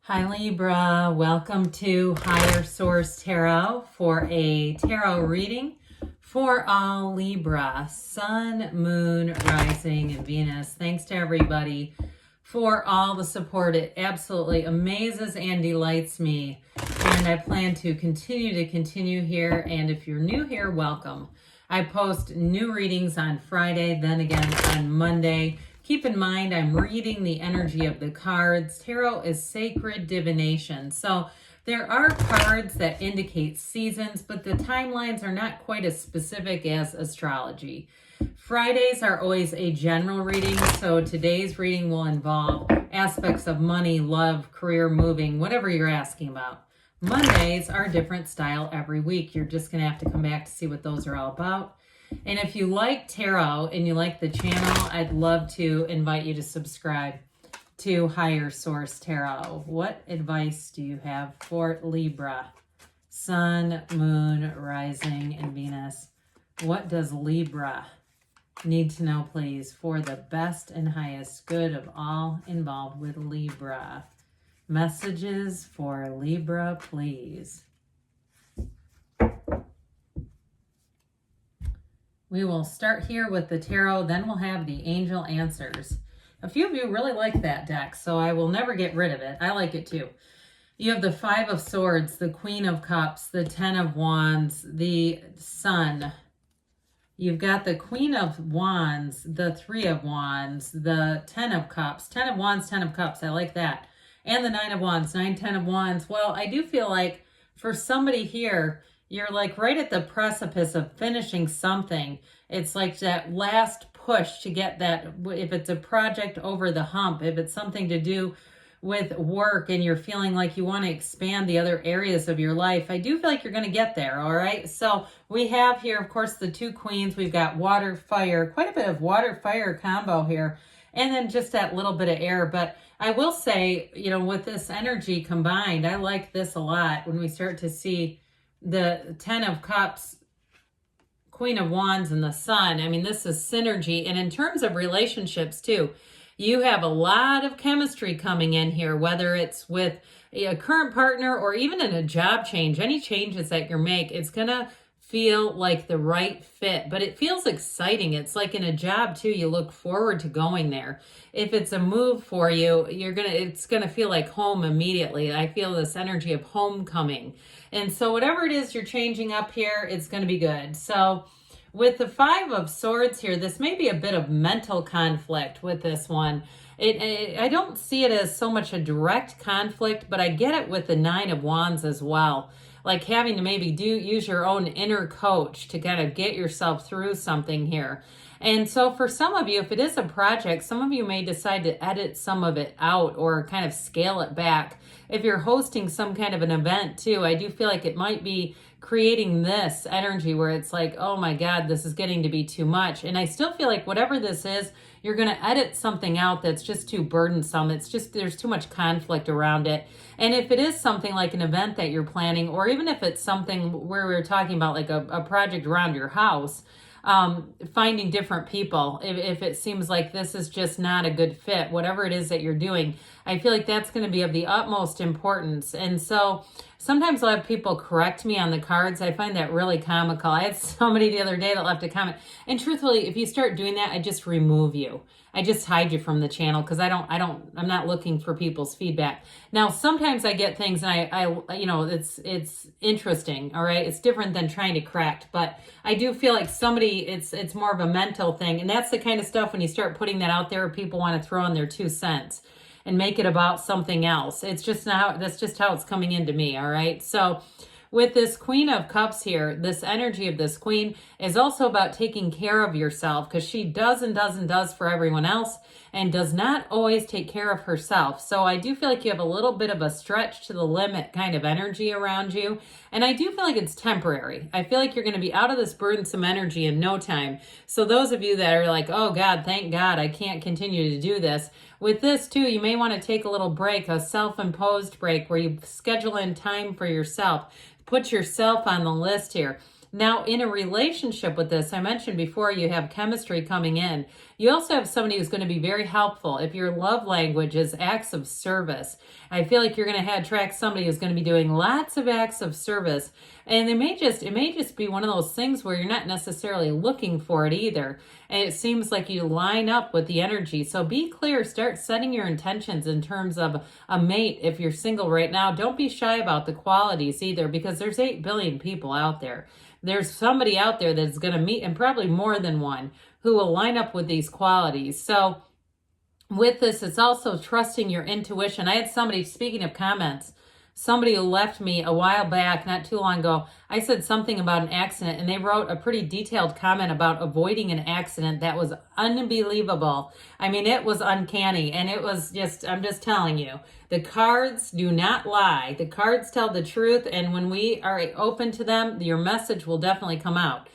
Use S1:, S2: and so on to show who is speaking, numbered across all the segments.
S1: Hi Libra, welcome to Higher Source Tarot for a tarot reading for all Libra, Sun, Moon, Rising, and Venus. Thanks to everybody for all the support. It absolutely amazes and delights me, and I plan to continue here. And if you're new here, welcome. I post new readings on Friday, then again on Monday. Keep in mind, I'm reading the energy of the cards. Tarot is sacred divination. So there are cards that indicate seasons, but the timelines are not quite as specific as astrology. Fridays are always a general reading, so today's reading will involve aspects of money, love, career, moving, whatever you're asking about. Mondays are a different style every week. You're just going to have to come back to see what those are all about. And if you like tarot and you like the channel, I'd love to invite you to subscribe to Higher Source Tarot. What advice do you have for Libra? Sun, Moon, Rising, and Venus. What does Libra need to know, please, for the best and highest good of all involved with Libra? Messages for Libra, please. We will start here with the tarot, then we'll have the angel answers. A few of you really like that deck, so I will never get rid of it. I like it too. You have the Five of Swords, the Queen of Cups, the Ten of Wands, the Sun. You've got the Queen of Wands, the Three of Wands, the Ten of Cups. Ten of Wands, Ten of Cups. I like that. And the Nine of Wands, Nine, Ten of Wands. Well, I do feel like for somebody here, you're like right at the precipice of finishing something. It's like that last push to get that, if it's a project, over the hump, if it's something to do with work and you're feeling like you want to expand the other areas of your life, I do feel like you're going to get there, all right? So we have here, of course, the two queens. We've got water, fire, quite a bit of water-fire combo here, and then just that little bit of air. But I will say, you know, with this energy combined, I like this a lot when we start to see the Ten of Cups, Queen of Wands, and the Sun. I mean, this is synergy. And in terms of relationships too, you have a lot of chemistry coming in here, whether it's with a current partner or even in a job change. Any changes that you make, it's going to feel like the right fit, but it feels exciting. It's like in a job too, you look forward to going there. If it's a move for you, it's gonna feel like home immediately. I feel this energy of homecoming. And so whatever it is you're changing up here, it's gonna be good. So with the Five of Swords here, this may be a bit of mental conflict with this one. I don't see it as so much a direct conflict, but I get it with the Nine of Wands as well. Like having to maybe use your own inner coach to kind of get yourself through something here. And so for some of you, if it is a project, some of you may decide to edit some of it out or kind of scale it back. If you're hosting some kind of an event too, I do feel like it might be creating this energy where it's like, oh my God, this is getting to be too much. And I still feel like whatever this is, you're going to edit something out that's just too burdensome. It's just, there's too much conflict around it. And if it is something like an event that you're planning, or even if it's something where we're talking about like a project around your house, finding different people, if it seems like this is just not a good fit, whatever it is that you're doing, I feel like that's going to be of the utmost importance. And so sometimes I'll have people correct me on the cards. I find that really comical. I had somebody the other day that left a comment, and truthfully, if you start doing that, I just remove you. I just hide you from the channel because I'm not looking for people's feedback. Now, sometimes I get things and I you know, it's interesting, all right? It's different than trying to correct, but I do feel like it's more of a mental thing. And that's the kind of stuff when you start putting that out there, people want to throw in their 2 cents and make it about something else. That's just how it's coming into me, all right? So with this Queen of Cups here, this energy of this queen is also about taking care of yourself, because she does and does and does for everyone else and does not always take care of herself. So I do feel like you have a little bit of a stretch to the limit kind of energy around you. And I do feel like it's temporary. I feel like you're going to be out of this burdensome energy in no time. So those of you that are like, oh God, thank God, I can't continue to do this. With this too, you may want to take a little break, a self-imposed break where you schedule in time for yourself. Put yourself on the list here. Now, in a relationship with this, I mentioned before, you have chemistry coming in. You also have somebody who's going to be very helpful. If your love language is acts of service, I feel like you're going to attract somebody who's going to be doing lots of acts of service. And it may just be one of those things where you're not necessarily looking for it either. And it seems like you line up with the energy. So be clear, start setting your intentions in terms of a mate. If you're single right now, don't be shy about the qualities either, because there's 8 billion people out there. There's somebody out there that's going to meet, and probably more than one, who will line up with these qualities. So with this, it's also trusting your intuition. I had somebody, speaking of comments, somebody who left me a while back, not too long ago. I said something about an accident, and they wrote a pretty detailed comment about avoiding an accident that was unbelievable. I mean, it was uncanny, and it was just, I'm just telling you, the cards do not lie. The cards tell the truth, and when we are open to them, your message will definitely come out.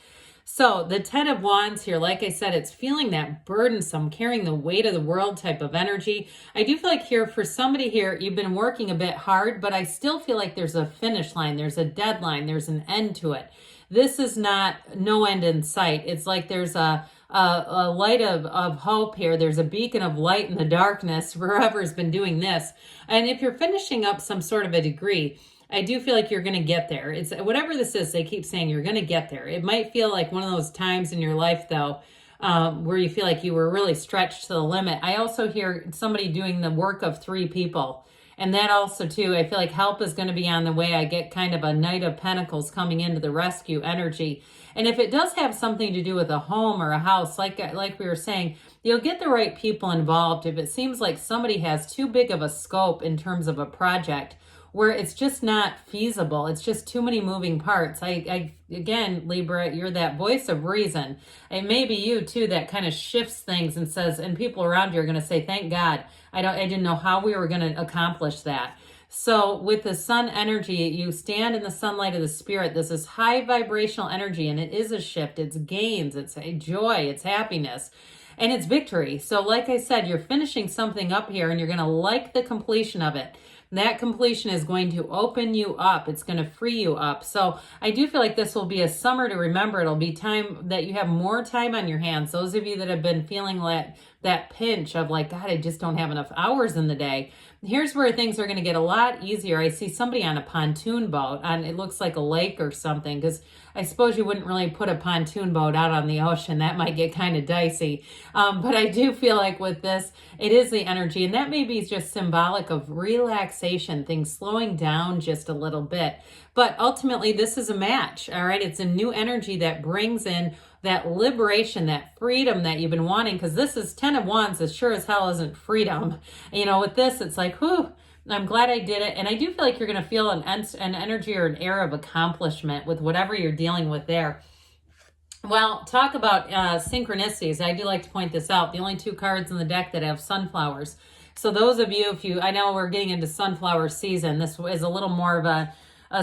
S1: So the 10 of Wands here, like I said, it's feeling that burdensome, carrying the weight of the world type of energy. I do feel like here, for somebody here, you've been working a bit hard, but I still feel like there's a finish line, there's a deadline, there's an end to it. This is not no end in sight. It's like there's a light of hope here. There's a beacon of light in the darkness for whoever's been doing this. And if you're finishing up some sort of a degree, I do feel like you're going to get there. It's whatever this is, they keep saying you're going to get there. It might feel like one of those times in your life, though, where you feel like you were really stretched to the limit. I also hear somebody doing the work of 3 people. And that also, too, I feel like help is going to be on the way. I get kind of a Knight of Pentacles coming into the rescue energy. And if it does have something to do with a home or a house, like we were saying, you'll get the right people involved. If it seems like somebody has too big of a scope in terms of a project, where it's just not feasible. It's just too many moving parts. Again, Libra, you're that voice of reason. It may be you too that kind of shifts things and says, and people around you are going to say, thank God, I didn't know how we were going to accomplish that. So with the sun energy, you stand in the sunlight of the spirit. This is high vibrational energy, and it is a shift. It's gains, it's a joy, it's happiness, and it's victory. So like I said, you're finishing something up here, and you're going to like the completion of it. That completion is going to open you up. It's going to free you up. So I do feel like this will be a summer to remember. It'll be time that you have more time on your hands. Those of you that have been feeling like that pinch of like, God, I just don't have enough hours in the day. Here's where things are going to get a lot easier. I see somebody on a pontoon boat, on it looks like a lake or something, because I suppose you wouldn't really put a pontoon boat out on the ocean. That might get kind of dicey. But I do feel like with this, it is the energy, and that may be just symbolic of relaxation, things slowing down just a little bit. But ultimately, this is a match, all right? It's a new energy that brings in that liberation, that freedom that you've been wanting, because this is 10 of Wands, as sure as hell isn't freedom. You know, with this, it's like, whew, I'm glad I did it. And I do feel like you're going to feel an energy or an air of accomplishment with whatever you're dealing with there. Well, talk about synchronicities. I do like to point this out. The only 2 cards in the deck that have sunflowers. So those of you, I know we're getting into sunflower season. This is a little more of a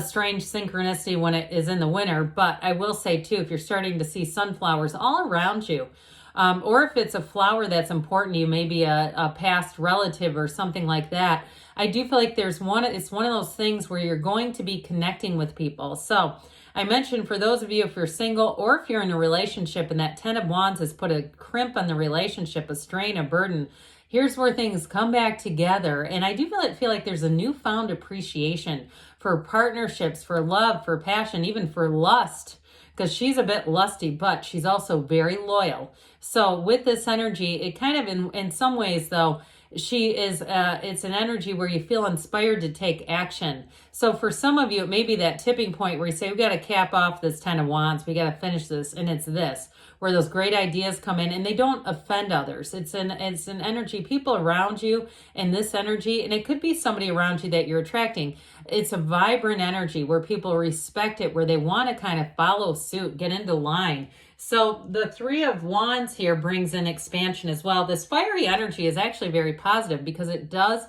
S1: strange synchronicity when it is in the winter. But I will say, too, if you're starting to see sunflowers all around you, or if it's a flower that's important to you, maybe a past relative or something like that, I do feel like it's one of those things where you're going to be connecting with people. So I mentioned, for those of you, if you're single or if you're in a relationship and that 10 of Wands has put a crimp on the relationship, a strain, a burden, here's where things come back together. And I do feel like there's a newfound appreciation for partnerships, for love, for passion, even for lust, because she's a bit lusty, but she's also very loyal. So with this energy, it kind of, in some ways, though, she is, it's an energy where you feel inspired to take action. So for some of you, it may be that tipping point where you say, we got to cap off this 10 of Wands. We got to finish this. And it's this, where those great ideas come in and they don't offend others. It's an energy, people around you in this energy, and it could be somebody around you that you're attracting. It's a vibrant energy where people respect it, where they want to kind of follow suit, get into line. So the 3 of Wands here brings in expansion as well. This fiery energy is actually very positive because it does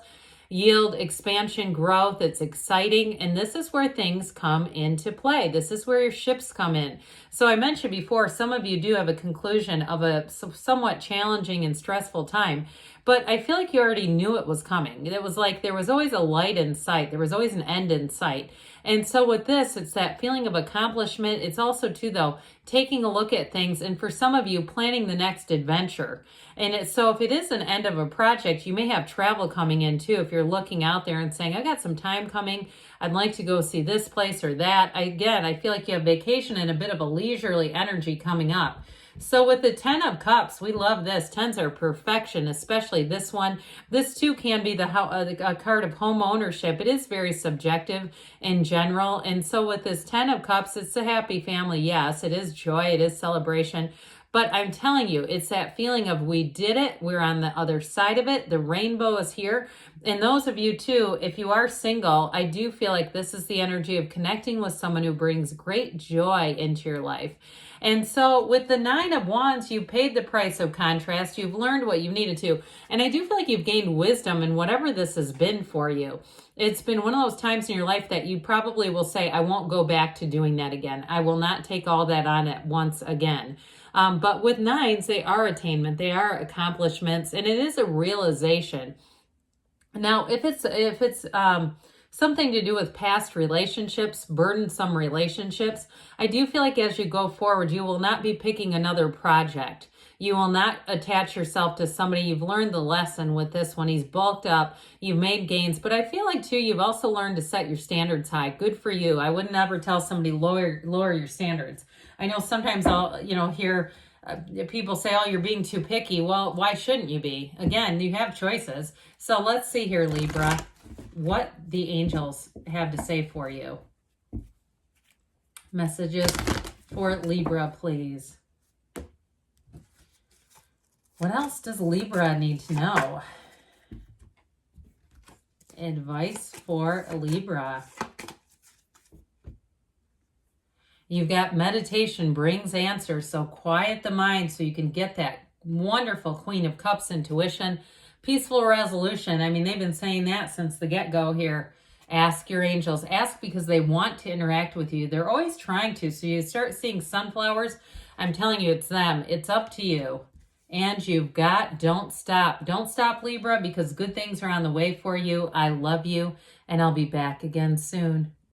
S1: yield expansion, growth. It's exciting. And this is where things come into play. This is where your ships come in. So I mentioned before, some of you do have a conclusion of a somewhat challenging and stressful time. but I feel like you already knew it was coming. It was like there was always a light in sight. There was always an end in sight. And so with this, it's that feeling of accomplishment. It's also too, though, taking a look at things, and for some of you, planning the next adventure. And so if it is an end of a project, you may have travel coming in too. If you're looking out there and saying, I got some time coming, I'd like to go see this place or that. Again, I feel like you have vacation and a bit of a leisurely energy coming up. So with the 10 of Cups, we love this. 10s are perfection, especially this one. This too can be a card of home ownership. It is very subjective in general. And so with this 10 of Cups, it's a happy family. Yes, it is joy. It is celebration. But I'm telling you, it's that feeling of we did it. We're on the other side of it. The rainbow is here. And those of you too, if you are single, I do feel like this is the energy of connecting with someone who brings great joy into your life. And so with the 9 of Wands, you paid the price of contrast. You've learned what you needed to. And I do feel like you've gained wisdom in whatever this has been for you. It's been one of those times in your life that you probably will say, I won't go back to doing that again. I will not take all that on at once again. But with 9s, they are attainment. They are accomplishments. And it is a realization. Now, if it's something to do with past relationships, burdensome relationships, I do feel like as you go forward, you will not be picking another project. You will not attach yourself to somebody. You've learned the lesson with this one. He's bulked up. You've made gains. But I feel like, too, you've also learned to set your standards high. Good for you. I would never tell somebody lower your standards. I know sometimes I'll, hear people say, oh, you're being too picky. Well, why shouldn't you be? Again, you have choices. So let's see here, Libra, what the angels have to say for you. Messages for Libra, please. What else does Libra need to know? Advice for Libra. You've got meditation brings answers, so quiet the mind so you can get that wonderful Queen of Cups intuition. Peaceful resolution. I mean, they've been saying that since the get-go here. Ask your angels. Ask because they want to interact with you. They're always trying to. So you start seeing sunflowers, I'm telling you, it's them. It's up to you. And you've got, don't stop. Don't stop, Libra, because good things are on the way for you. I love you, and I'll be back again soon.